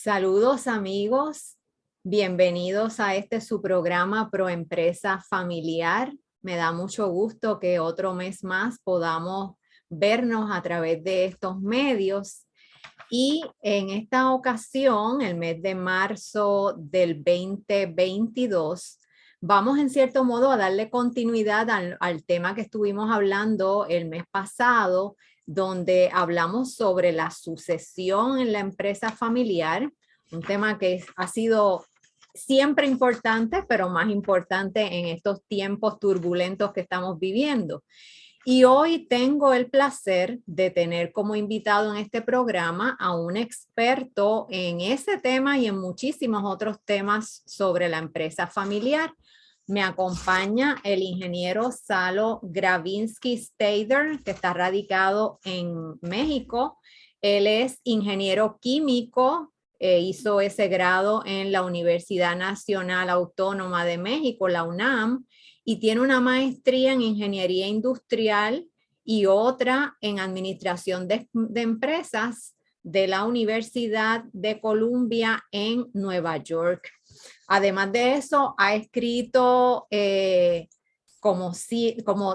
Saludos amigos, bienvenidos a su programa Pro Empresa Familiar. Me da mucho gusto que otro mes más podamos vernos a través de estos medios. Y en esta ocasión, el mes de marzo del 2022, vamos en cierto modo a darle continuidad al tema que estuvimos hablando el mes pasado, donde hablamos sobre la sucesión en la empresa familiar, un tema que ha sido siempre importante, pero más importante en estos tiempos turbulentos que estamos viviendo. Y hoy tengo el placer de tener como invitado en este programa a un experto en ese tema y en muchísimos otros temas sobre la empresa familiar. Me acompaña el ingeniero Salo Gravinsky Stader, que está radicado en México. Él es ingeniero químico, hizo ese grado en la Universidad Nacional Autónoma de México, la UNAM, y tiene una maestría en ingeniería industrial y otra en administración de empresas de la Universidad de Columbia en Nueva York. Además de eso, ha escrito como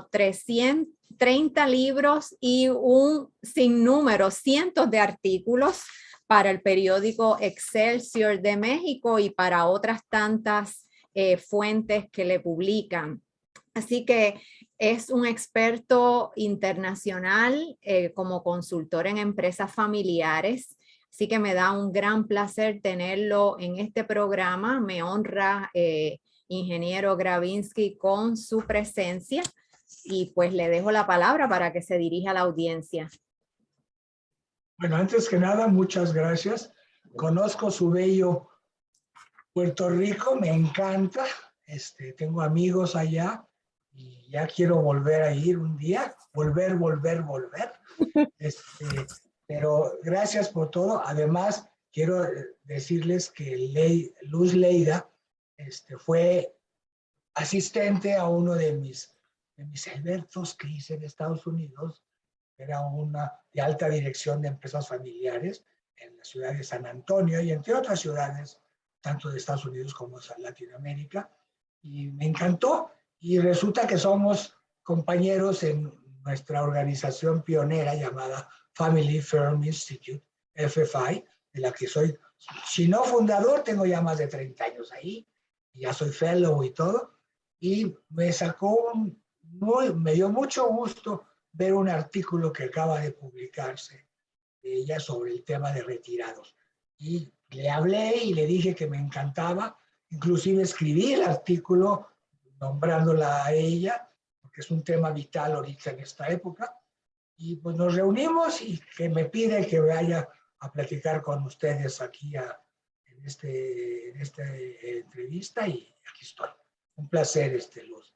330 libros y un sinnúmero, cientos de artículos para el periódico Excelsior de México y para otras tantas fuentes que le publican. Así que es un experto internacional como consultor en empresas familiares. Así que me da un gran placer tenerlo en este programa. Me honra, ingeniero Gravinsky, con su presencia. Y pues le dejo la palabra para que se dirija a la audiencia. Bueno, antes que nada, muchas gracias. Conozco su bello Puerto Rico, me encanta. Tengo amigos allá y ya quiero volver a ir un día. Volver. Pero gracias por todo. Además, quiero decirles que Luz Leida fue asistente a uno de mis eventos que hice en Estados Unidos. Era una de alta dirección de empresas familiares en la ciudad de San Antonio y entre otras ciudades, tanto de Estados Unidos como de Latinoamérica. Y me encantó. Y resulta que somos compañeros en nuestra organización pionera llamada Family Firm Institute, FFI, de la que soy, si no fundador, tengo ya más de 30 años ahí. Y ya soy fellow y todo. Y me dio mucho gusto ver un artículo que acaba de publicarse de ella sobre el tema de retirados. Y le hablé y le dije que me encantaba, inclusive escribí el artículo nombrándola a ella, porque es un tema vital ahorita en esta época. Y pues nos reunimos y que me pide que vaya a platicar con ustedes aquí en esta entrevista y aquí estoy. Un placer, Luz.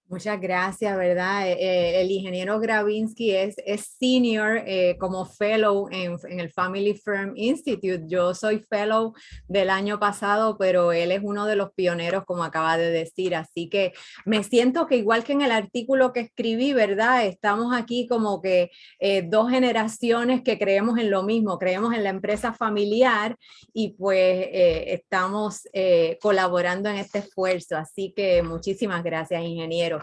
Muchas gracias, ¿verdad? El ingeniero Gravinsky es senior como fellow en el Family Firm Institute. Yo soy fellow del año pasado, pero él es uno de los pioneros, como acaba de decir. Así que me siento que igual que en el artículo que escribí, ¿verdad? Estamos aquí como que dos generaciones que creemos en lo mismo, creemos en la empresa familiar y pues estamos colaborando en este esfuerzo. Así que muchísimas gracias, ingeniero.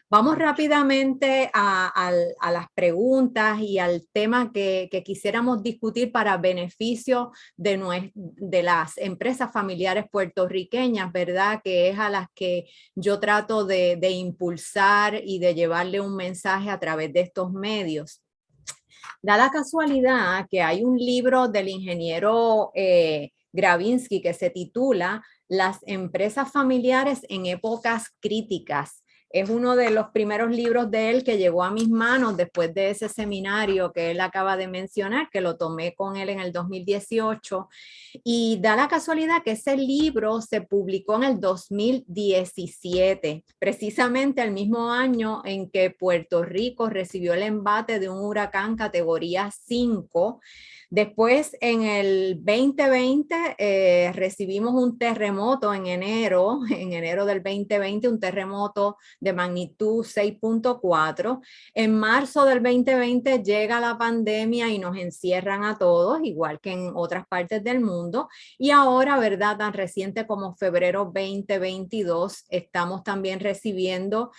Vamos rápidamente a las preguntas y al tema que quisiéramos discutir para beneficio de las empresas familiares puertorriqueñas, ¿verdad? Que es a las que yo trato de impulsar y de llevarle un mensaje a través de estos medios. Da la casualidad que hay un libro del ingeniero Gravinsky que se titula Las empresas familiares en épocas críticas. Es uno de los primeros libros de él que llegó a mis manos después de ese seminario que él acaba de mencionar, que lo tomé con él en el 2018. Y da la casualidad que ese libro se publicó en el 2017, precisamente el mismo año en que Puerto Rico recibió el embate de un huracán categoría 5. Después, en el 2020, recibimos un terremoto en enero del 2020, un terremoto de magnitud 6.4. En marzo del 2020 llega la pandemia y nos encierran a todos, igual que en otras partes del mundo. Y ahora, ¿verdad? Tan reciente como febrero 2022, estamos también recibiendo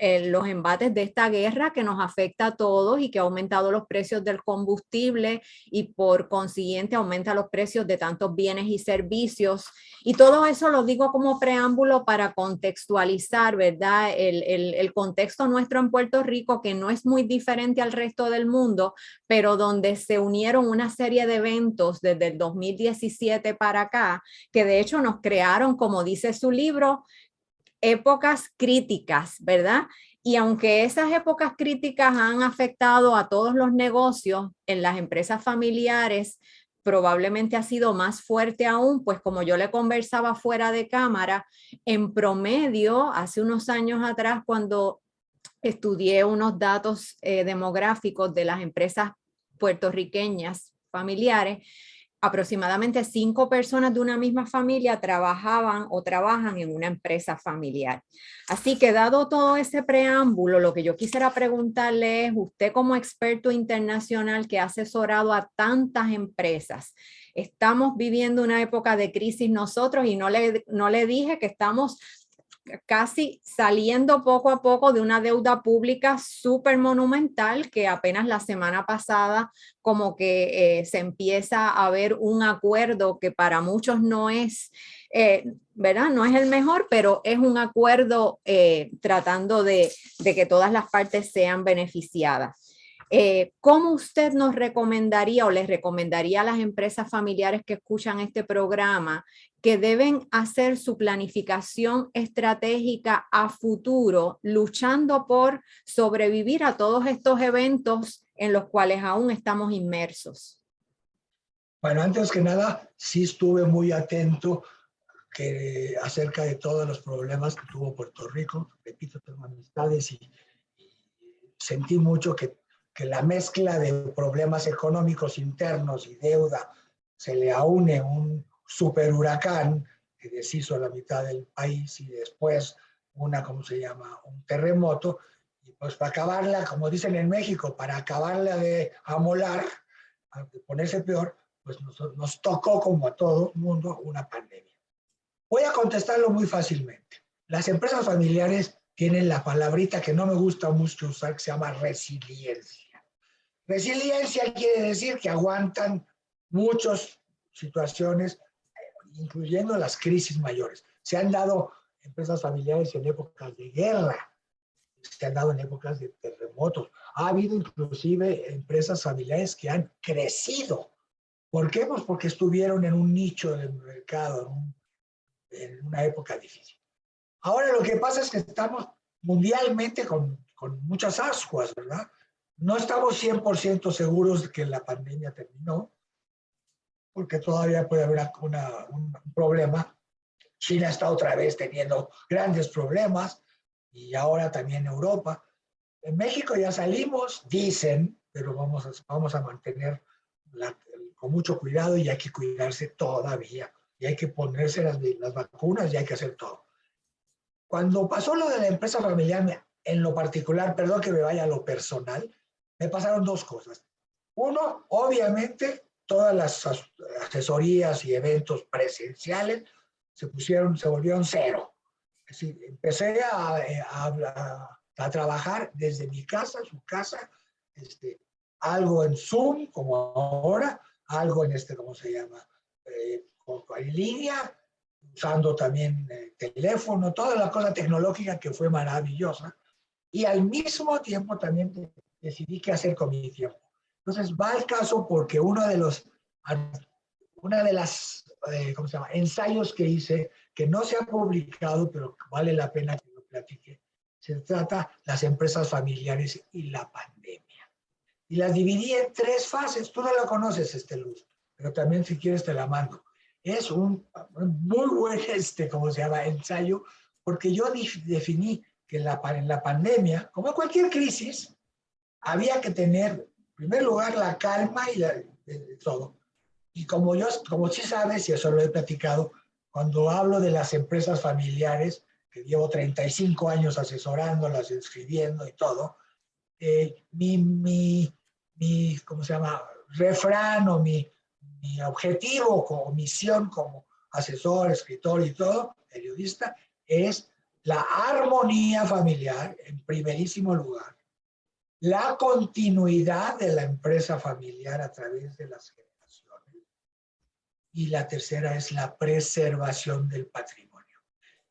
los embates de esta guerra que nos afecta a todos y que ha aumentado los precios del combustible y por consiguiente aumenta los precios de tantos bienes y servicios. Y todo eso lo digo como preámbulo para contextualizar, ¿verdad? El contexto nuestro en Puerto Rico, que no es muy diferente al resto del mundo, pero donde se unieron una serie de eventos desde el 2017 para acá, que de hecho nos crearon, como dice su libro, épocas críticas, ¿verdad? Y aunque esas épocas críticas han afectado a todos los negocios, en las empresas familiares probablemente ha sido más fuerte aún, pues como yo le conversaba fuera de cámara, en promedio, hace unos años atrás, cuando estudié unos datos demográficos de las empresas puertorriqueñas familiares, aproximadamente 5 personas de una misma familia trabajaban o trabajan en una empresa familiar. Así que dado todo ese preámbulo, lo que yo quisiera preguntarle es, usted como experto internacional que ha asesorado a tantas empresas, estamos viviendo una época de crisis nosotros y no le dije que estamos casi saliendo poco a poco de una deuda pública súper monumental que apenas la semana pasada como que se empieza a ver un acuerdo que para muchos no es, ¿verdad? No es el mejor, pero es un acuerdo tratando de que todas las partes sean beneficiadas. ¿Cómo usted nos recomendaría o les recomendaría a las empresas familiares que escuchan este programa que deben hacer su planificación estratégica a futuro, luchando por sobrevivir a todos estos eventos en los cuales aún estamos inmersos? Bueno, antes que nada, sí estuve muy atento acerca de todos los problemas que tuvo Puerto Rico. Repito, tengo amistades y sentí mucho que la mezcla de problemas económicos internos y deuda se le aúne un super huracán que deshizo la mitad del país y después ¿cómo se llama? Un terremoto. Y pues para acabarla, como dicen en México, para acabarla de amolar, de ponerse peor, pues nos tocó como a todo el mundo una pandemia. Voy a contestarlo muy fácilmente. Las empresas familiares tienen la palabrita que no me gusta mucho usar, que se llama resiliencia. Resiliencia quiere decir que aguantan muchas situaciones, incluyendo las crisis mayores. Se han dado empresas familiares en épocas de guerra, se han dado en épocas de terremotos. Ha habido inclusive empresas familiares que han crecido. ¿Por qué? Pues porque estuvieron en un nicho del mercado, en una época difícil. Ahora lo que pasa es que estamos mundialmente con muchas ascuas, ¿verdad? No estamos 100% seguros de que la pandemia terminó, porque todavía puede haber un problema. China está otra vez teniendo grandes problemas y ahora también Europa. En México ya salimos, dicen, pero vamos a mantener con mucho cuidado y hay que cuidarse todavía. Y hay que ponerse las vacunas y hay que hacer todo. Cuando pasó lo de la empresa familiar, en lo particular, perdón que me vaya a lo personal, me pasaron dos cosas. Uno, obviamente, todas las asesorías y eventos presenciales se volvieron cero. Es decir, empecé a trabajar desde mi casa, su casa, algo en Zoom, como ahora, algo en ¿cómo se llama? En línea, usando también teléfono, toda la cosa tecnológica que fue maravillosa. Y al mismo tiempo también decidí qué hacer con mi tiempo. Entonces va el caso porque una de las ¿cómo se llama? Ensayos que hice, que no se ha publicado, pero vale la pena que lo platique, se trata las empresas familiares y la pandemia. Y las dividí en 3 fases. Tú no la conoces, Luz, pero también si quieres te la mando. Es un muy buen, ¿cómo se llama? Ensayo, porque yo definí que en la pandemia, como en cualquier crisis, había que tener, en primer lugar, la calma y todo. Y como sí sabes, y eso lo he platicado, cuando hablo de las empresas familiares, que llevo 35 años asesorándolas, escribiendo y todo, ¿cómo se llama? Refrán o mi objetivo o misión como asesor, escritor y todo, periodista, es la armonía familiar en primerísimo lugar, la continuidad de la empresa familiar a través de las generaciones y la tercera es la preservación del patrimonio.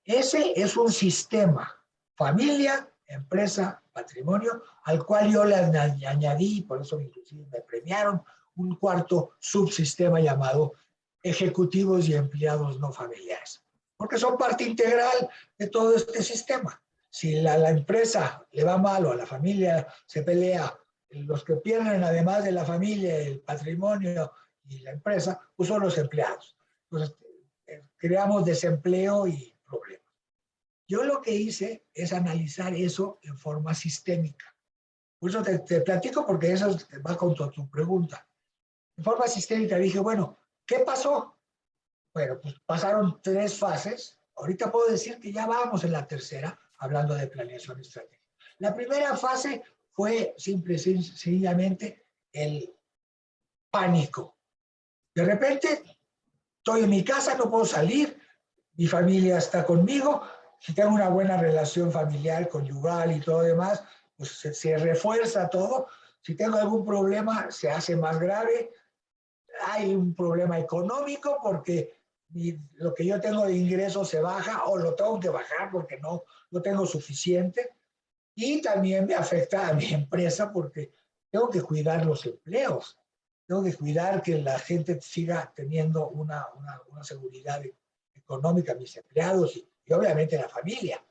Ese es un sistema, familia, empresa, patrimonio, al cual yo le añadí, por eso inclusive me premiaron, un cuarto subsistema llamado ejecutivos y empleados no familiares, porque son parte integral de todo este sistema. Si la empresa le va mal o a la familia se pelea, los que pierden además de la familia, el patrimonio y la empresa, pues son los empleados. Entonces, creamos desempleo y problemas. Yo lo que hice es analizar eso en forma sistémica. Por eso te platico, porque eso va con tu pregunta. En forma sistémica dije, bueno, ¿qué pasó? Bueno, pues pasaron 3 fases. Ahorita puedo decir que ya vamos en la tercera, hablando de planeación estratégica. La primera fase fue simple y sencillamente el pánico. De repente, estoy en mi casa, no puedo salir, mi familia está conmigo, si tengo una buena relación familiar, conyugal y todo demás, pues se refuerza todo. Si tengo algún problema, se hace más grave. Hay un problema económico porque lo que yo tengo de ingreso se baja o lo tengo que bajar porque no tengo suficiente. Y también me afecta a mi empresa porque tengo que cuidar los empleos. Tengo que cuidar que la gente siga teniendo una seguridad económica, mis empleados y obviamente la familia.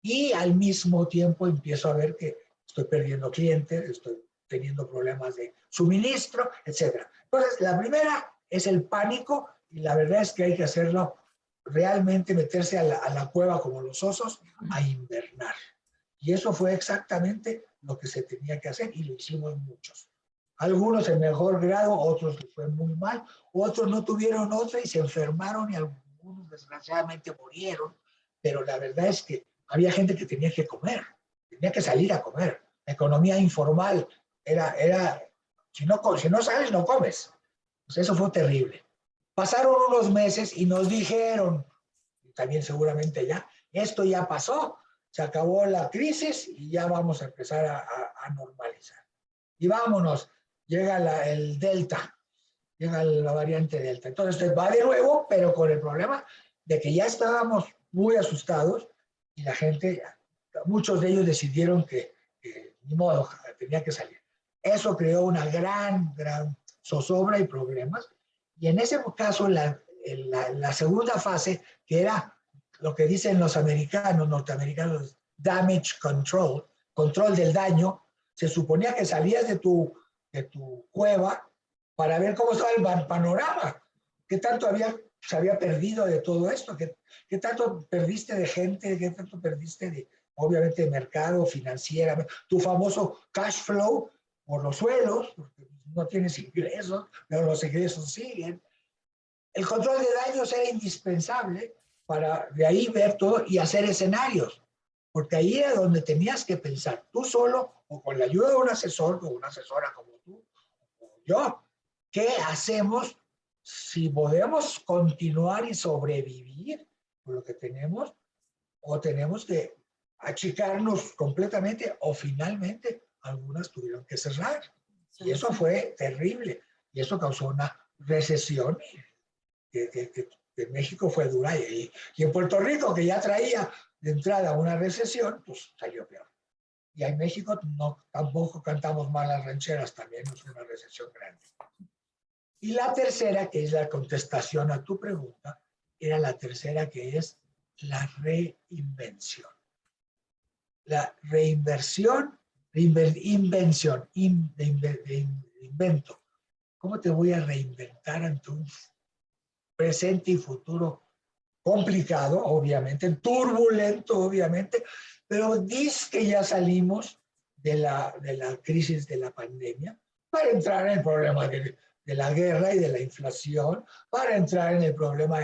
Y al mismo tiempo empiezo a ver que estoy perdiendo clientes, estoy teniendo problemas de suministro, etc. Entonces, la primera es el pánico y la verdad es que hay que hacerlo realmente, meterse a la cueva como los osos, a invernar. Y eso fue exactamente lo que se tenía que hacer y lo hicimos muchos. Algunos en mejor grado, otros les fue muy mal, otros no tuvieron otra y se enfermaron y algunos desgraciadamente murieron, pero la verdad es que había gente que tenía que comer, tenía que salir a comer. La economía informal era si no sales, no comes. Pues eso fue terrible. Pasaron unos meses y nos dijeron, también seguramente ya, esto ya pasó, se acabó la crisis y ya vamos a empezar a normalizar. Y vámonos, llega el Delta, llega la variante Delta. Entonces va de nuevo, pero con el problema de que ya estábamos muy asustados y la gente, muchos de ellos decidieron que ni modo, tenía que salir. Eso creó una gran zozobra y problemas. Y en ese caso, la segunda fase, que era lo que dicen los norteamericanos, damage control, control del daño, se suponía que salías de tu cueva para ver cómo estaba el panorama, qué tanto se había perdido de todo esto, qué tanto perdiste de gente, qué tanto perdiste de, obviamente, de mercado, financiera, tu famoso cash flow por los suelos, porque no tienes ingresos, pero los ingresos siguen. El control de daños era indispensable para de ahí ver todo y hacer escenarios, porque ahí era donde tenías que pensar tú solo o con la ayuda de un asesor o una asesora como tú o yo, ¿qué hacemos si podemos continuar y sobrevivir con lo que tenemos o tenemos que achicarnos completamente o finalmente algunas tuvieron que cerrar? Y eso fue terrible y eso causó una recesión que México fue dura y en Puerto Rico, que ya traía de entrada una recesión, pues salió peor. Y en México tampoco cantamos malas rancheras, también es una recesión grande. Y la tercera, que es la contestación a tu pregunta, era la tercera, que es la reinvención. La reinversión, invención, invento. ¿Cómo te voy a reinventar ante un presente y futuro complicado, obviamente, turbulento, obviamente, pero dice que ya salimos de la crisis de la pandemia para entrar en el problema de la guerra y de la inflación, para entrar en el problema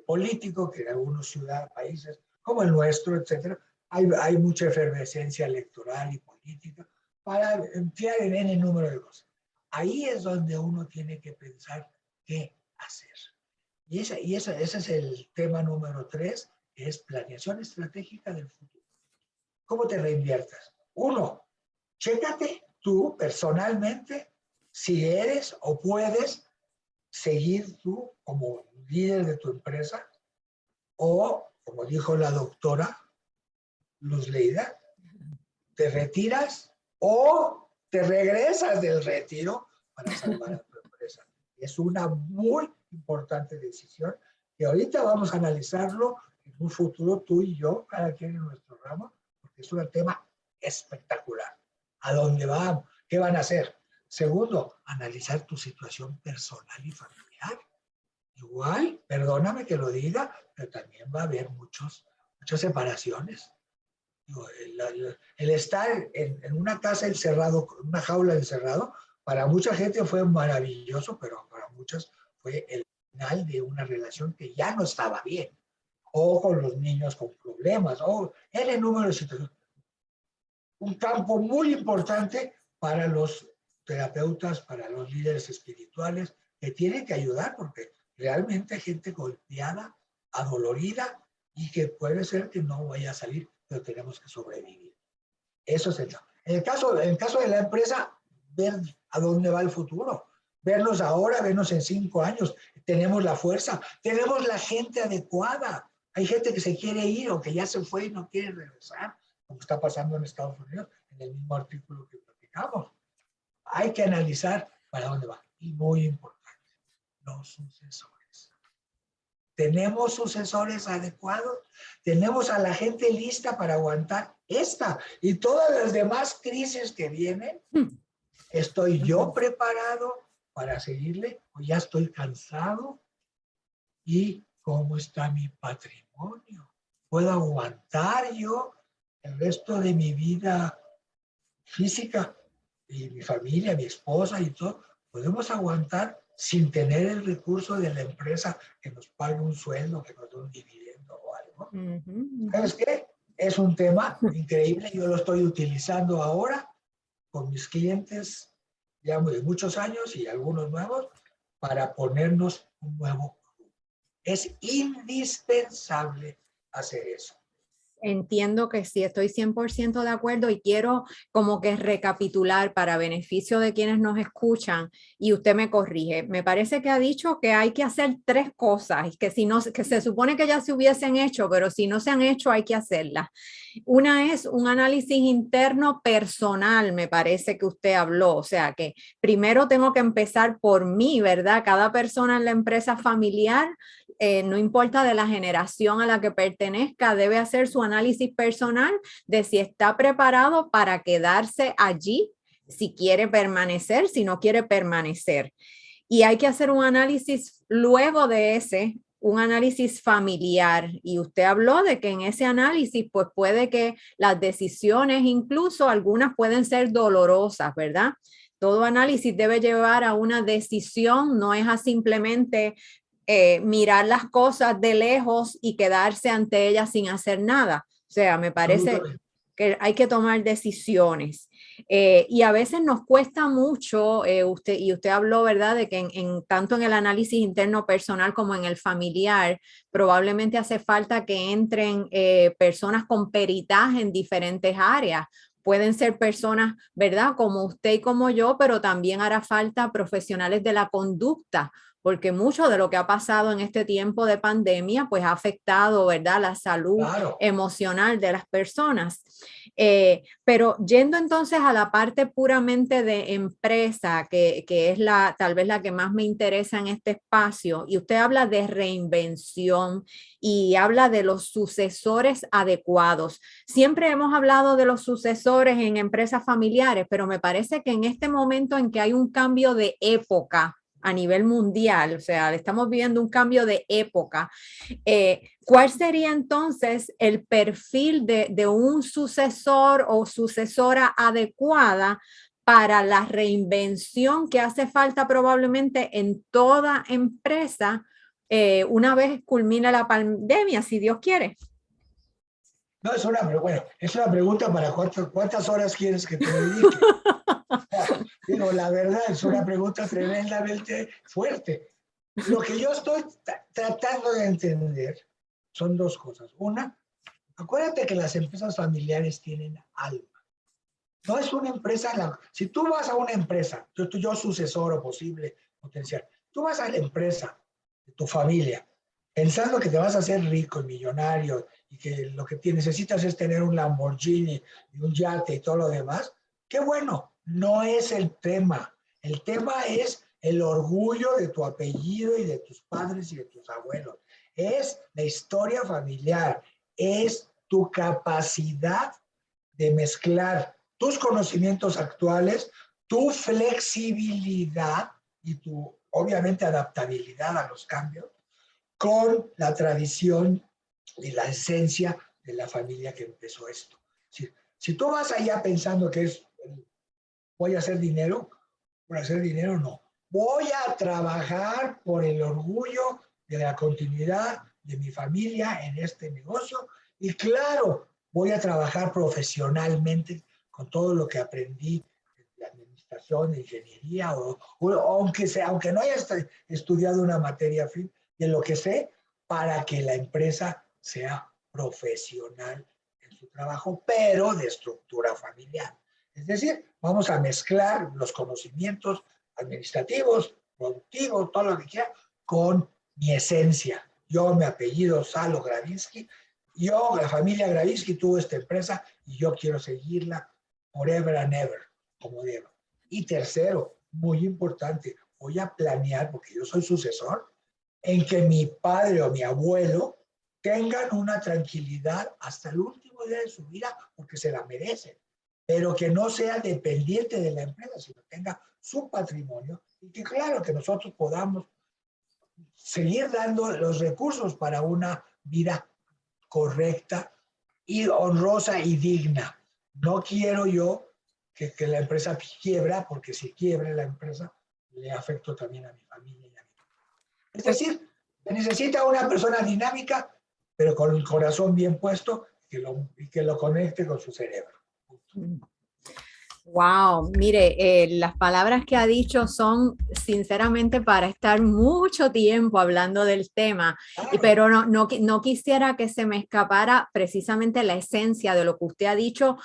político que en algunos países como el nuestro, etcétera, hay mucha efervescencia electoral y política para enfriar en N número de cosas. Ahí es donde uno tiene que pensar qué hacer. Y ese es el tema número 3, que es planeación estratégica del futuro. ¿Cómo te reinviertas? Uno, chécate tú personalmente si eres o puedes seguir tú como líder de tu empresa o, como dijo la doctora Luz Leida, te retiras o te regresas del retiro para salvar a tu empresa. Es una muy importante decisión que ahorita vamos a analizarlo en un futuro tú y yo, cada quien en nuestro ramo, porque es un tema espectacular. ¿A dónde vamos? ¿Qué van a hacer? Segundo, analizar tu situación personal y familiar. Igual, perdóname que lo diga, pero también va a haber muchas separaciones. El estar en una casa encerrado, una jaula encerrado, para mucha gente fue maravilloso, pero para muchos fue el final de una relación que ya no estaba bien. O con los niños con problemas, o el número de situaciones. Un campo muy importante para los terapeutas, para los líderes espirituales, que tienen que ayudar, porque realmente hay gente golpeada, adolorida, y que puede ser que no vaya a salir, pero tenemos que sobrevivir. Eso es el caso. En el caso de la empresa, ver a dónde va el futuro. Vernos ahora, vernos en 5 años. Tenemos la fuerza, tenemos la gente adecuada. Hay gente que se quiere ir o que ya se fue y no quiere regresar, como está pasando en Estados Unidos, en el mismo artículo que platicamos. Hay que analizar para dónde va. Y muy importante, los sucesores. ¿Tenemos sucesores adecuados? ¿Tenemos a la gente lista para aguantar esta y todas las demás crisis que vienen? ¿Estoy yo preparado para seguirle o ya estoy cansado? ¿Y cómo está mi patrimonio? ¿Puedo aguantar yo el resto de mi vida física y mi familia, mi esposa y todo? ¿Podemos aguantar sin tener el recurso de la empresa que nos pague un sueldo, que nos dé un dividendo o algo? ¿Sabes qué? Es un tema increíble. Yo lo estoy utilizando ahora con mis clientes ya de muchos años y algunos nuevos para ponernos un nuevo grupo. Es indispensable hacer eso. Entiendo que sí, estoy 100% de acuerdo y quiero como que recapitular para beneficio de quienes nos escuchan y usted me corrige. Me parece que ha dicho que hay que hacer 3 cosas, que si no, que se supone que ya se hubiesen hecho, pero si no se han hecho hay que hacerlas. Una es un análisis interno personal, me parece que usted habló, o sea que primero tengo que empezar por mí, ¿verdad? Cada persona en la empresa familiar, no importa de la generación a la que pertenezca, debe hacer su análisis personal de si está preparado para quedarse allí, si quiere permanecer, si no quiere permanecer. Y hay que hacer un análisis luego de ese, un análisis familiar. Y usted habló de que en ese análisis, pues puede que las decisiones, incluso algunas pueden ser dolorosas, ¿verdad? Todo análisis debe llevar a una decisión, no es a simplemente mirar las cosas de lejos y quedarse ante ellas sin hacer nada. O sea, me parece que hay que tomar decisiones. Y a veces nos cuesta mucho, usted habló, ¿verdad?, de que tanto en el análisis interno personal como en el familiar, probablemente hace falta que entren personas con peritaje en diferentes áreas. Pueden ser personas, ¿verdad?, como usted y como yo, pero también hará falta profesionales de la conducta, porque mucho de lo que ha pasado en este tiempo de pandemia, pues ha afectado, ¿verdad?, la salud emocional de las personas. Pero yendo entonces a la parte puramente de empresa, que es tal vez la que más me interesa en este espacio, y usted habla de reinvención y habla de los sucesores adecuados. Siempre hemos hablado de los sucesores en empresas familiares, pero me parece que en este momento en que hay un cambio de época a nivel mundial, o sea, estamos viviendo un cambio de época. ¿Cuál sería entonces el perfil de un sucesor o sucesora adecuada para la reinvención que hace falta probablemente en toda empresa una vez culmine la pandemia, si Dios quiere? No, bueno, es una pregunta para cuántas horas quieres que te dedique. Digo, la verdad, es una pregunta tremendamente fuerte. Lo que yo estoy tratando de entender son dos cosas. Una, acuérdate que las empresas familiares tienen alma. No es una empresa, si tú vas a una empresa, yo sucesor o posible potencial, tú vas a la empresa de tu familia pensando que te vas a hacer rico y millonario y que lo que necesitas es tener un Lamborghini y un yate y todo lo demás, qué bueno, no es el tema. El tema es el orgullo de tu apellido y de tus padres y de tus abuelos. Es la historia familiar, es tu capacidad de mezclar tus conocimientos actuales, tu flexibilidad y tu, obviamente, adaptabilidad a los cambios con la tradición y la esencia de la familia que empezó esto. Si tú vas allá pensando que es voy a hacer dinero, por hacer dinero no. Voy a trabajar por el orgullo de la continuidad de mi familia en este negocio y claro, voy a trabajar profesionalmente con todo lo que aprendí de administración, de ingeniería aunque no haya estudiado una materia fin, de lo que sé para que la empresa sea profesional en su trabajo, pero de estructura familiar. Es decir, vamos a mezclar los conocimientos administrativos, productivos, todo lo que quiera, con mi esencia. Yo, mi apellido Salo Gravinsky, la familia Gravinsky tuvo esta empresa y yo quiero seguirla forever and ever, como digo. Y tercero, muy importante, voy a planear, porque yo soy sucesor, en que mi padre o mi abuelo tengan una tranquilidad hasta el último día de su vida, porque se la merecen, pero que no sea dependiente de la empresa, sino tenga su patrimonio y que claro, que nosotros podamos seguir dando los recursos para una vida correcta y honrosa y digna. No quiero yo que la empresa quiebra, porque si quiebra la empresa, le afecto también a mi familia y a mí. Es decir, se necesita una persona dinámica, pero con el corazón bien puesto y que lo conecte con su cerebro. Wow, mire, las palabras que ha dicho son sinceramente para estar mucho tiempo hablando del tema, Claro. pero no quisiera que se me escapara precisamente la esencia de lo que usted ha dicho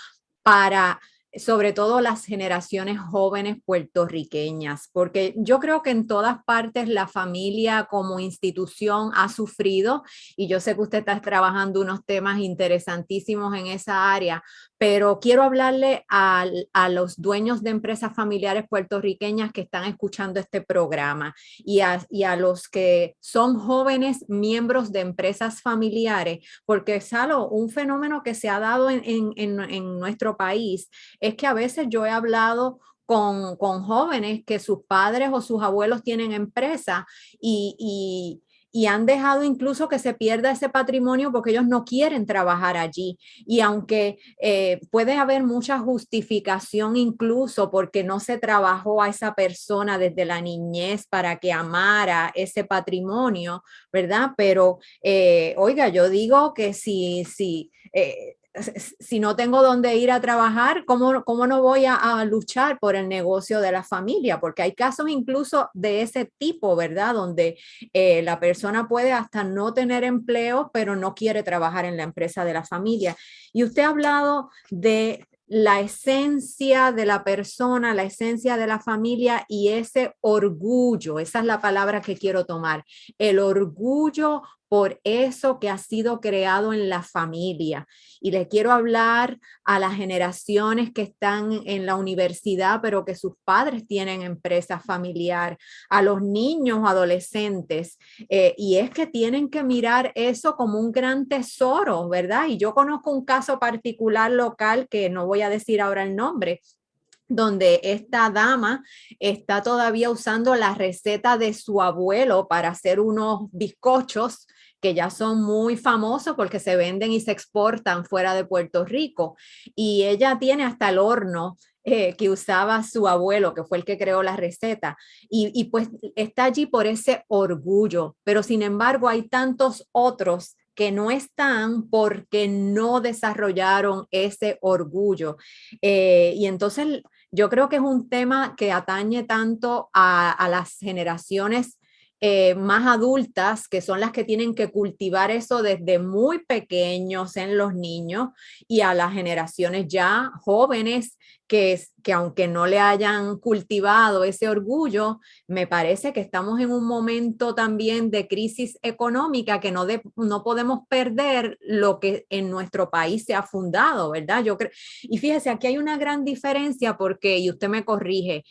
para sobre todo las generaciones jóvenes puertorriqueñas, porque yo creo que en todas partes la familia como institución ha sufrido y yo sé que usted está trabajando unos temas interesantísimos en esa área, pero quiero hablarle a los dueños de empresas familiares puertorriqueñas que están escuchando este programa y a los que son jóvenes miembros de empresas familiares, porque Salo, un fenómeno que se ha dado en nuestro país es que a veces yo he hablado con jóvenes que sus padres o sus abuelos tienen empresas y han dejado incluso que se pierda ese patrimonio porque ellos no quieren trabajar allí. Y aunque puede haber mucha justificación incluso porque no se trabajó a esa persona desde la niñez para que amara ese patrimonio, ¿verdad? Pero, oiga, yo digo que si no tengo dónde ir a trabajar, ¿cómo no voy a luchar por el negocio de la familia? Porque hay casos incluso de ese tipo, ¿verdad? Donde la persona puede hasta no tener empleo, pero no quiere trabajar en la empresa de la familia. Y usted ha hablado de la esencia de la persona, la esencia de la familia y ese orgullo, esa es la palabra que quiero tomar, el orgullo por eso que ha sido creado en la familia. Y le quiero hablar a las generaciones que están en la universidad, pero que sus padres tienen empresa familiar, a los niños o adolescentes, y es que tienen que mirar eso como un gran tesoro, ¿verdad? Y yo conozco un caso particular local, que no voy a decir ahora el nombre, donde esta dama está todavía usando la receta de su abuelo para hacer unos bizcochos que ya son muy famosos porque se venden y se exportan fuera de Puerto Rico. Y ella tiene hasta el horno que usaba su abuelo, que fue el que creó la receta. Pues está allí por ese orgullo, pero sin embargo hay tantos otros que no están porque no desarrollaron ese orgullo. Y entonces yo creo que es un tema que atañe tanto a las generaciones más adultas, que son las que tienen que cultivar eso desde muy pequeños en los niños, y a las generaciones ya jóvenes que aunque no le hayan cultivado ese orgullo, me parece que estamos en un momento también de crisis económica que no podemos perder lo que en nuestro país se ha fundado, ¿verdad? Y fíjese, aquí hay una gran diferencia porque, y usted me corrige,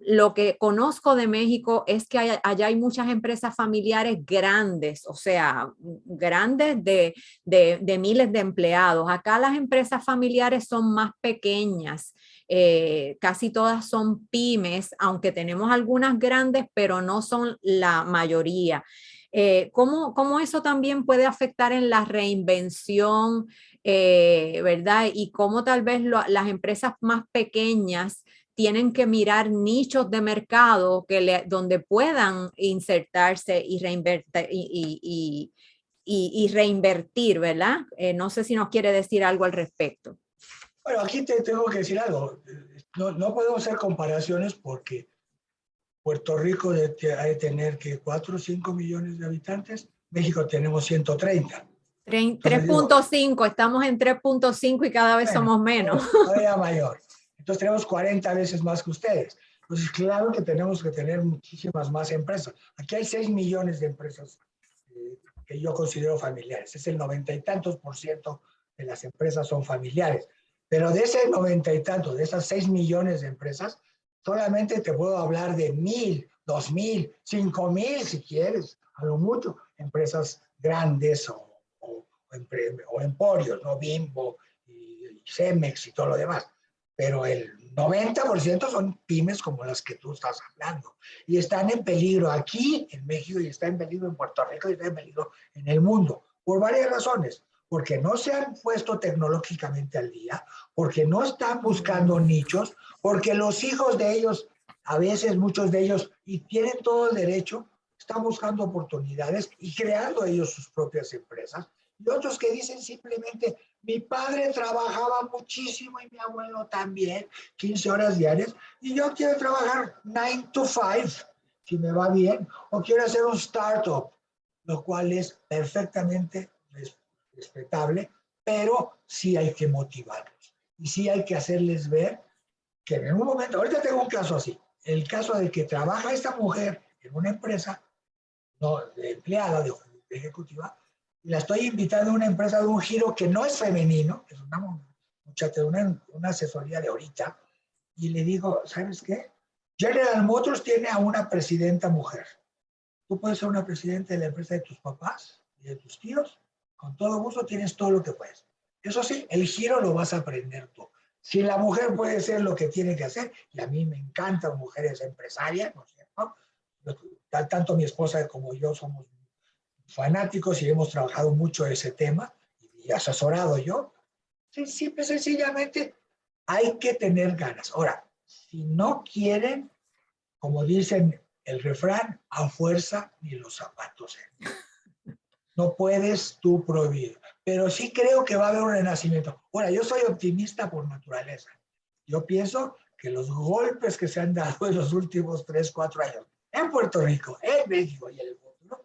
lo que conozco de México es que allá hay muchas empresas familiares grandes, o sea, grandes de miles de empleados. Acá las empresas familiares son más pequeñas. Casi todas son pymes, aunque tenemos algunas grandes, pero no son la mayoría. ¿Cómo eso también puede afectar en la reinvención, verdad? Y cómo tal vez las empresas más pequeñas tienen que mirar nichos de mercado donde puedan insertarse y reinvertir, ¿verdad? No sé si nos quiere decir algo al respecto. Bueno, aquí te tengo que decir algo. No podemos hacer comparaciones porque Puerto Rico ha de tener que 4 o 5 millones de habitantes, México tenemos 130. Entonces digo, 3.5, estamos en 3.5 y cada vez bueno, somos menos. todavía mayor. Entonces tenemos 40 veces más que ustedes. Entonces, claro que tenemos que tener muchísimas más empresas. Aquí hay 6 millones de empresas que yo considero familiares. Es el 90 y tantos % de las empresas son familiares. Pero de ese 90 y tantos, de esas 6 millones de empresas, solamente te puedo hablar de 1,000, 2,000, 5,000 si quieres, a lo mucho, empresas grandes o emporios, ¿no? Bimbo y Cemex y todo lo demás. Pero el 90% son pymes como las que tú estás hablando. Y están en peligro aquí en México y está en peligro en Puerto Rico y está en peligro en el mundo. Por varias razones. Porque no se han puesto tecnológicamente al día, porque no están buscando nichos, porque los hijos de ellos, a veces muchos de ellos, y tienen todo el derecho, están buscando oportunidades y creando ellos sus propias empresas. Y otros que dicen simplemente, mi padre trabajaba muchísimo y mi abuelo también, 15 horas diarias, y yo quiero trabajar 9 to 5, si me va bien, o quiero hacer un startup, lo cual es perfectamente respetable, pero sí hay que motivarlos. Y sí hay que hacerles ver que en un momento, ahorita tengo un caso así, el caso de que trabaja esta mujer en una empresa, no, de empleada, de ejecutiva, y la estoy invitando a una empresa de un giro que no es femenino, es una muchacha de una asesoría de ahorita, y le digo, ¿sabes qué? General Motors tiene a una presidenta mujer. Tú puedes ser una presidenta de la empresa de tus papás y de tus tíos, con todo gusto tienes todo lo que puedes. Eso sí, el giro lo vas a aprender tú. Si la mujer puede ser lo que tiene que hacer, y a mí me encantan mujeres empresarias, ¿no es cierto? Tanto mi esposa como yo somos fanáticos y hemos trabajado mucho ese tema y asesorado yo. Simple, sencillamente, hay que tener ganas. Ahora, si no quieren, como dicen el refrán, a fuerza ni los zapatos. No puedes tú prohibir. Pero sí creo que va a haber un renacimiento. Ahora, yo soy optimista por naturaleza. Yo pienso que los golpes que se han dado en los últimos 3, 4 años en Puerto Rico, en México y en el mundo,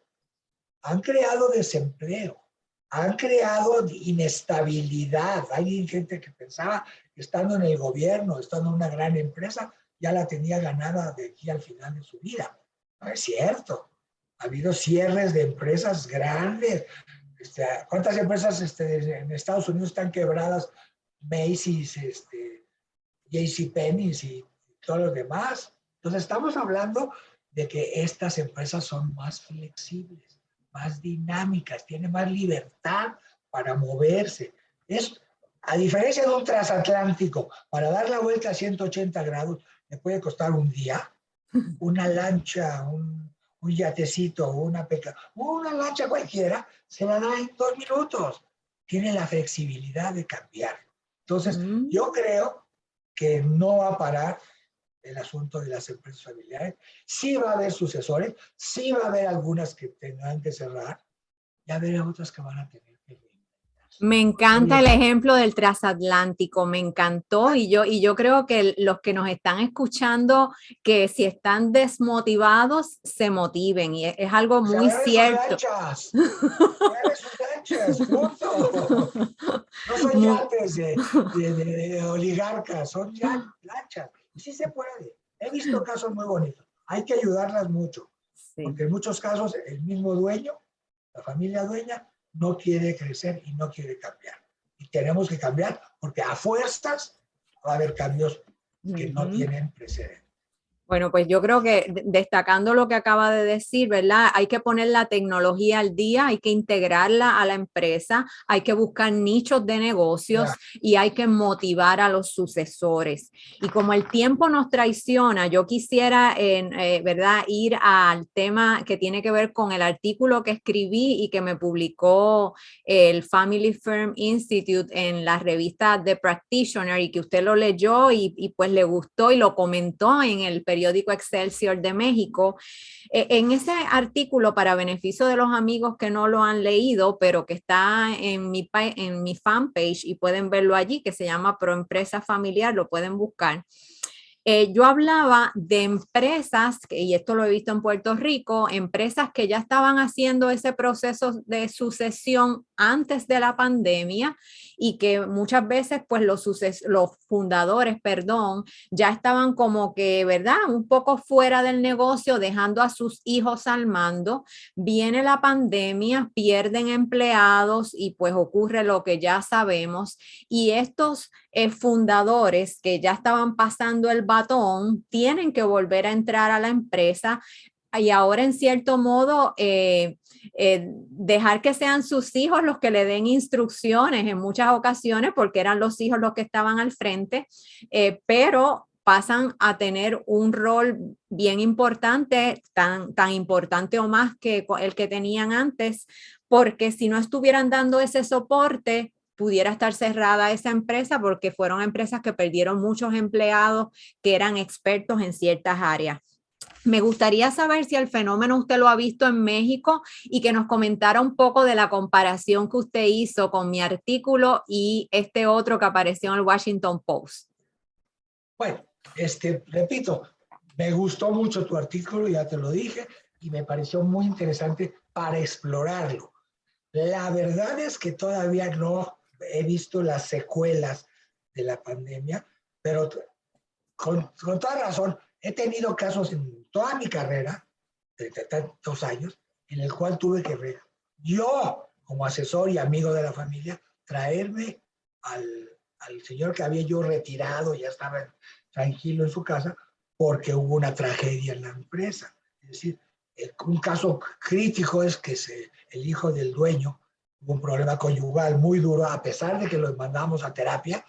han creado desempleo, han creado inestabilidad. Hay gente que pensaba que estando en el gobierno, estando en una gran empresa, ya la tenía ganada de aquí al final de su vida. No es cierto. Ha habido cierres de empresas grandes. ¿Cuántas empresas en Estados Unidos están quebradas? Macy's, JCPenney y todos los demás. Entonces estamos hablando de que estas empresas son más flexibles, más dinámicas, tienen más libertad para moverse. A diferencia de un transatlántico, para dar la vuelta a 180 grados, le puede costar un día. Una lancha, un yatecito, una lancha cualquiera, se la da en 2 minutos. Tiene la flexibilidad de cambiar. Entonces, yo creo que no va a parar el asunto de las empresas familiares. Sí va a haber sucesores, sí va a haber algunas que tengan que cerrar, ya veré otras que van a tener que reinventarse. Me encanta el Oye, ejemplo del transatlántico, me encantó y yo creo que los que nos están escuchando, que si están desmotivados, se motiven y es algo pues muy cierto. agarren sus lanchas, punto. No son Mu- yates de oligarcas, son ya lanchas. Y sí se puede. He visto casos muy bonitos. Hay que ayudarlas mucho, Sí. porque en muchos casos el mismo dueño, la familia dueña, no quiere crecer y no quiere cambiar. Y tenemos que cambiar, porque a fuerzas va a haber cambios que no Ujú. tienen precedente. Bueno, pues yo creo que destacando lo que acaba de decir, ¿verdad? Hay que poner la tecnología al día, hay que integrarla a la empresa, hay que buscar nichos de negocios Ya, y hay que motivar a los sucesores. Y como el tiempo nos traiciona, yo quisiera, ¿verdad?, ir al tema que tiene que ver con el artículo que escribí y que me publicó el Family Firm Institute en la revista The Practitioner y que usted lo leyó y pues le gustó y lo comentó en el periódico Excelsior de México. En ese artículo, para beneficio de los amigos que no lo han leído, pero que está en mi fanpage y pueden verlo allí, que se llama Pro Empresa Familiar, lo pueden buscar. Yo hablaba de empresas, y esto lo he visto en Puerto Rico, empresas que ya estaban haciendo ese proceso de sucesión antes de la pandemia y que muchas veces pues los fundadores, perdón, ya estaban como que, ¿verdad? Un poco fuera del negocio, dejando a sus hijos al mando. Viene la pandemia, pierden empleados y pues ocurre lo que ya sabemos. Y estos fundadores que ya estaban pasando el batón tienen que volver a entrar a la empresa y ahora en cierto modo dejar que sean sus hijos los que le den instrucciones en muchas ocasiones porque eran los hijos los que estaban al frente, pero pasan a tener un rol bien importante, tan importante o más que el que tenían antes, porque si no estuvieran dando ese soporte, pudiera estar cerrada esa empresa porque fueron empresas que perdieron muchos empleados que eran expertos en ciertas áreas. Me gustaría saber si el fenómeno usted lo ha visto en México y que nos comentara un poco de la comparación que usted hizo con mi artículo y este otro que apareció en el Washington Post. bueno, repito, me gustó mucho tu artículo, ya te lo dije, y me pareció muy interesante para explorarlo. La verdad es que todavía no he visto las secuelas de la pandemia, pero con toda razón, he tenido casos en toda mi carrera, de tantos años, en el cual tuve que, yo, como asesor y amigo de la familia, traerme al señor que había yo retirado, ya estaba tranquilo en su casa, porque hubo una tragedia en la empresa. Es decir, un caso crítico es que el hijo del dueño tuvo un problema conyugal muy duro, a pesar de que lo mandamos a terapia,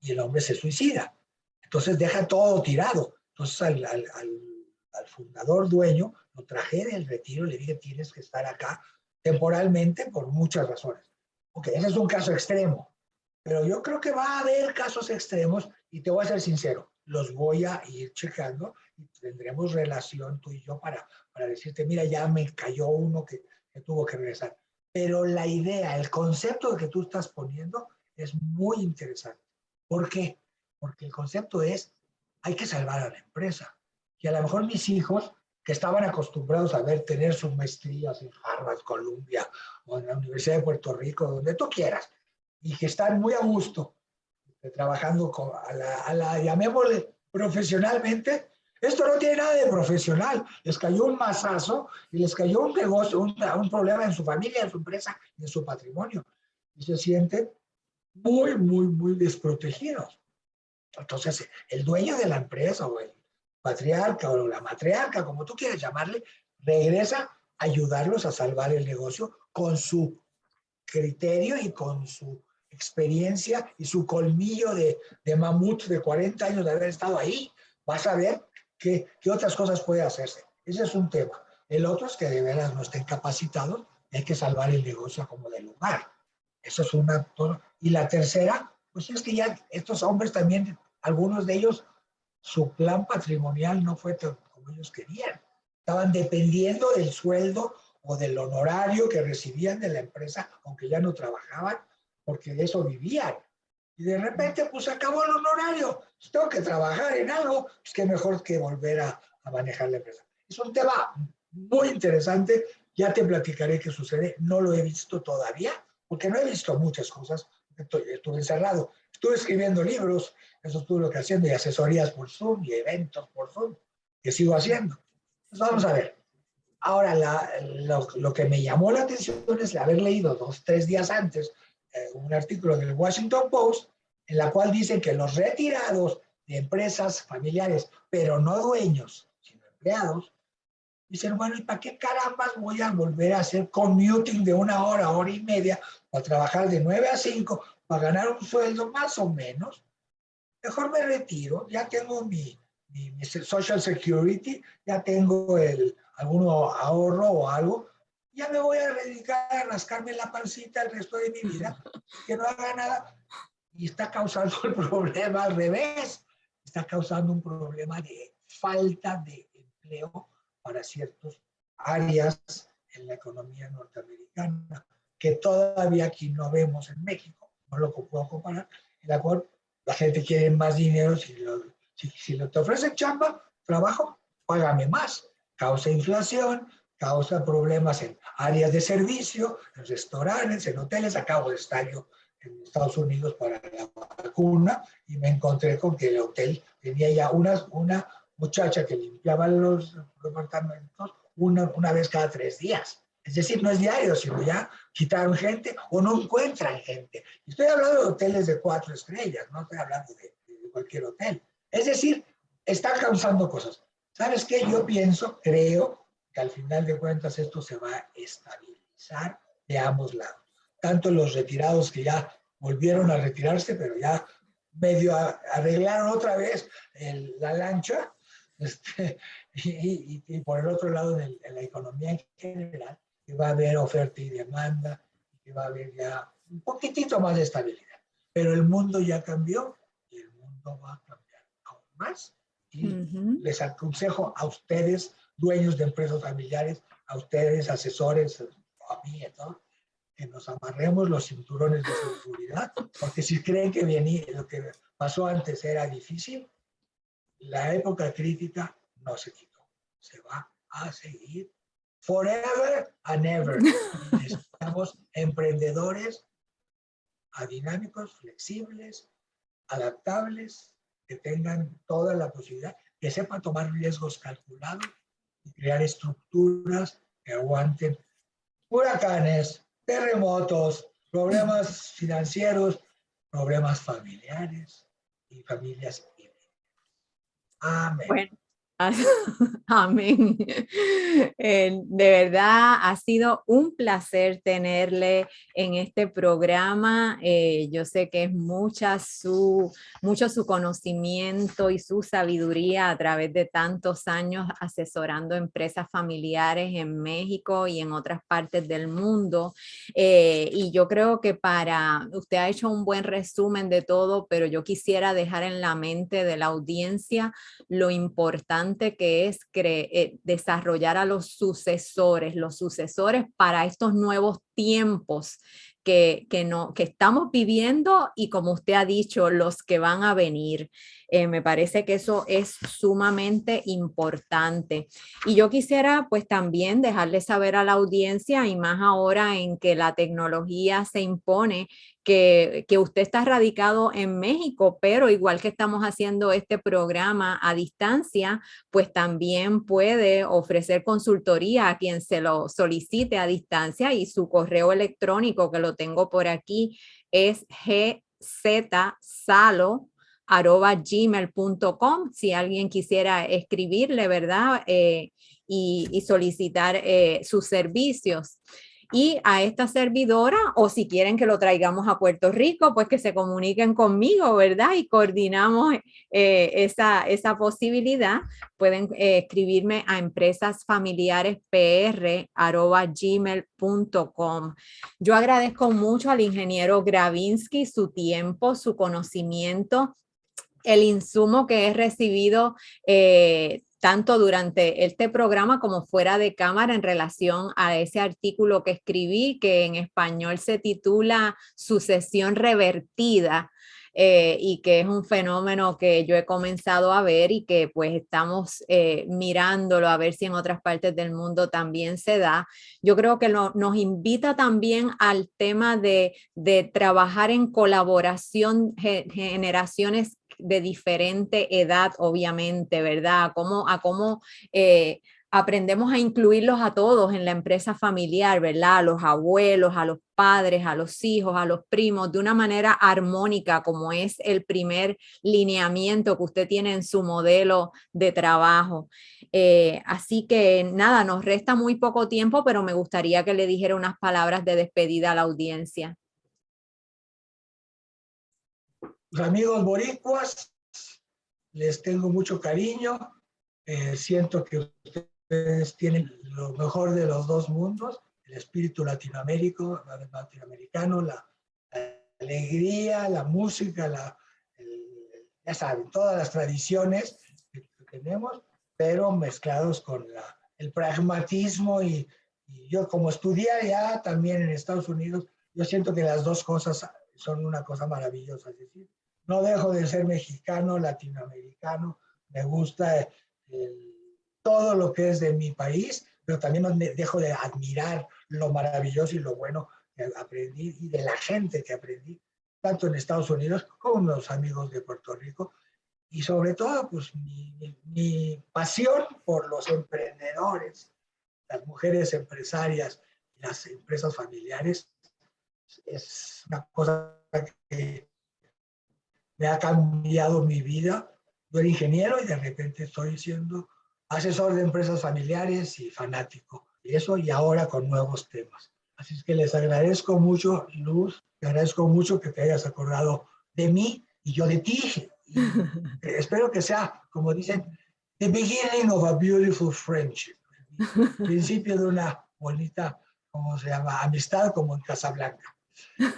y el hombre se suicida. Entonces deja todo tirado. Entonces al fundador dueño lo traje del retiro y le dije, tienes que estar acá temporalmente por muchas razones. Ok, ese es un caso extremo, pero yo creo que va a haber casos extremos y te voy a ser sincero, los voy a ir checando y tendremos relación tú y yo para decirte, mira, ya me cayó uno que tuvo que regresar. Pero la idea, el concepto que tú estás poniendo es muy interesante. ¿Por qué? Porque el concepto es, hay que salvar a la empresa. Y a lo mejor mis hijos, que estaban acostumbrados a tener sus maestrías en Harvard, Columbia o en la Universidad de Puerto Rico, donde tú quieras, y que están muy a gusto trabajando llamémosle profesionalmente, esto no tiene nada de profesional. Les cayó un mazazo y les cayó un negocio, un problema en su familia, en su empresa, en su patrimonio. Y se sienten muy, muy, muy desprotegidos. Entonces, el dueño de la empresa o el patriarca o la matriarca, como tú quieras llamarle, regresa a ayudarlos a salvar el negocio con su criterio y con su experiencia y su colmillo de mamut de 40 años de haber estado ahí. Vas a ver qué otras cosas puede hacerse. Ese es un tema. El otro es que de veras no estén capacitados, hay que salvar el negocio como de lugar. Eso es una. Y la tercera, pues es que ya estos hombres también, algunos de ellos, su plan patrimonial no fue como ellos querían. Estaban dependiendo del sueldo o del honorario que recibían de la empresa, aunque ya no trabajaban, porque de eso vivían. Y de repente, pues acabó el honorario, pues tengo que trabajar en algo, pues qué mejor que volver a manejar la empresa. Es un tema muy interesante, ya te platicaré qué sucede, no lo he visto todavía, porque no he visto muchas cosas, estuve encerrado, estuve escribiendo libros, eso estuve lo que haciendo, y asesorías por Zoom, y eventos por Zoom, que sigo haciendo. Pues vamos a ver. Ahora, lo que me llamó la atención es haber leído 2-3 días antes un artículo del Washington Post en la cual dicen que los retirados de empresas familiares, pero no dueños, sino empleados, dicen, bueno, ¿y para qué carambas voy a volver a hacer commuting de 1 hora, hora y media, para trabajar de 9 a 5, para ganar un sueldo más o menos? Mejor me retiro, ya tengo mi Social Security, ya tengo algún ahorro o algo, ya me voy a dedicar a rascarme la pancita el resto de mi vida, que no haga nada. Y está causando el problema al revés, está causando un problema de falta de empleo para ciertas áreas en la economía norteamericana, que todavía aquí no vemos en México, no lo puedo comparar, en la cual la gente quiere más dinero, si te ofrecen chamba, trabajo, págame más. Causa inflación, causa problemas en áreas de servicio, en restaurantes, en hoteles. Acabo de estar yo en Estados Unidos para la vacuna y me encontré con que el hotel tenía ya una muchacha que limpiaba los departamentos una vez cada 3 días. Es decir, no es diario, sino ya quitaron gente o no encuentran gente. Estoy hablando de hoteles de 4 estrellas, no estoy hablando de cualquier hotel. Es decir, están causando cosas. ¿Sabes qué? Yo creo que al final de cuentas esto se va a estabilizar de ambos lados. Tanto los retirados que ya volvieron a retirarse, pero ya medio arreglaron otra vez la lancha, y por el otro lado, en la economía en general, que va a haber oferta y demanda, que va a haber ya un poquitito más de estabilidad. Pero el mundo ya cambió y el mundo va a cambiar aún más. Y les aconsejo a ustedes, dueños de empresas familiares, a ustedes, asesores, a mí y a todos, que nos amarremos los cinturones de seguridad, porque si creen que lo que pasó antes era difícil, la época crítica no se quitó, se va a seguir forever and ever. Necesitamos emprendedores dinámicos, flexibles, adaptables, que tengan toda la posibilidad, que sepan tomar riesgos calculados y crear estructuras que aguanten huracanes, terremotos, problemas financieros, problemas familiares y familias híbridas. Amén. Bueno. Amén. De verdad ha sido un placer tenerle en este programa. Yo sé que es mucho su conocimiento y su sabiduría a través de tantos años asesorando empresas familiares en México y en otras partes del mundo. Y yo creo que usted ha hecho un buen resumen de todo, pero yo quisiera dejar en la mente de la audiencia lo importante que es desarrollar a los sucesores para estos nuevos tiempos que estamos viviendo y, como usted ha dicho, los que van a venir. Me parece que eso es sumamente importante. Y yo quisiera pues también dejarle saber a la audiencia, y más ahora en que la tecnología se impone, que usted está radicado en México, pero igual que estamos haciendo este programa a distancia, pues también puede ofrecer consultoría a quien se lo solicite a distancia, y su correo electrónico, que lo tengo por aquí, es gzsalo@gmail.com. Si alguien quisiera escribirle, ¿verdad? Y solicitar sus servicios. Y a esta servidora, o si quieren que lo traigamos a Puerto Rico, pues que se comuniquen conmigo, ¿verdad? Y coordinamos esa posibilidad. Pueden escribirme a empresasfamiliarespr@gmail.com. Yo agradezco mucho al ingeniero Gravinsky su tiempo, su conocimiento, el insumo que he recibido tanto durante este programa como fuera de cámara en relación a ese artículo que escribí, que en español se titula Sucesión revertida. Y que es un fenómeno que yo he comenzado a ver y que pues estamos mirándolo a ver si en otras partes del mundo también se da. Yo creo que nos invita también al tema de trabajar en colaboración, generaciones de diferente edad, obviamente, ¿verdad? A cómo aprendemos a incluirlos a todos en la empresa familiar, ¿verdad? A los abuelos, a los padres, a los hijos, a los primos, de una manera armónica, como es el primer lineamiento que usted tiene en su modelo de trabajo. Así que nada, nos resta muy poco tiempo, pero me gustaría que le dijera unas palabras de despedida a la audiencia. Los amigos boricuas, les tengo mucho cariño. Siento que ustedes tienen lo mejor de los dos mundos, el espíritu latinoamericano, la alegría, la música, ya saben, todas las tradiciones que tenemos, pero mezclados con el pragmatismo y yo como estudié ya también en Estados Unidos, yo siento que las dos cosas son una cosa maravillosa, es decir, no dejo de ser mexicano, latinoamericano, me gusta todo lo que es de mi país, pero también no dejo de admirar lo maravilloso y lo bueno que aprendí y de la gente que aprendí, tanto en Estados Unidos como los amigos de Puerto Rico. Y sobre todo, pues mi pasión por los emprendedores, las mujeres empresarias, las empresas familiares, es una cosa que me ha cambiado mi vida. Yo era ingeniero y de repente estoy siendo asesor de empresas familiares y fanático. Y eso y ahora con nuevos temas. Así es que les agradezco mucho, Luz, te agradezco mucho que te hayas acordado de mí y yo de ti. Y espero que sea, como dicen, the beginning of a beautiful friendship. El principio de una bonita, ¿cómo se llama? Amistad como en Casablanca.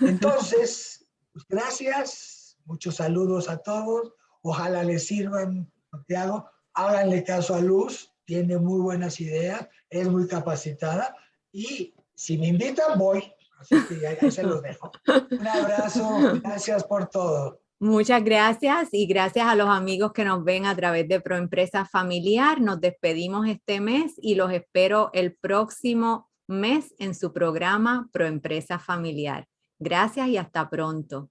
Entonces, pues gracias, muchos saludos a todos, ojalá les sirvan lo que hago, háganle caso a Luz, tiene muy buenas ideas, es muy capacitada y si me invitan voy, así que ahí se los dejo. Un abrazo, gracias por todo. Muchas gracias y gracias a los amigos que nos ven a través de Proempresa Familiar. Nos despedimos este mes y los espero el próximo mes en su programa Proempresa Familiar. Gracias y hasta pronto.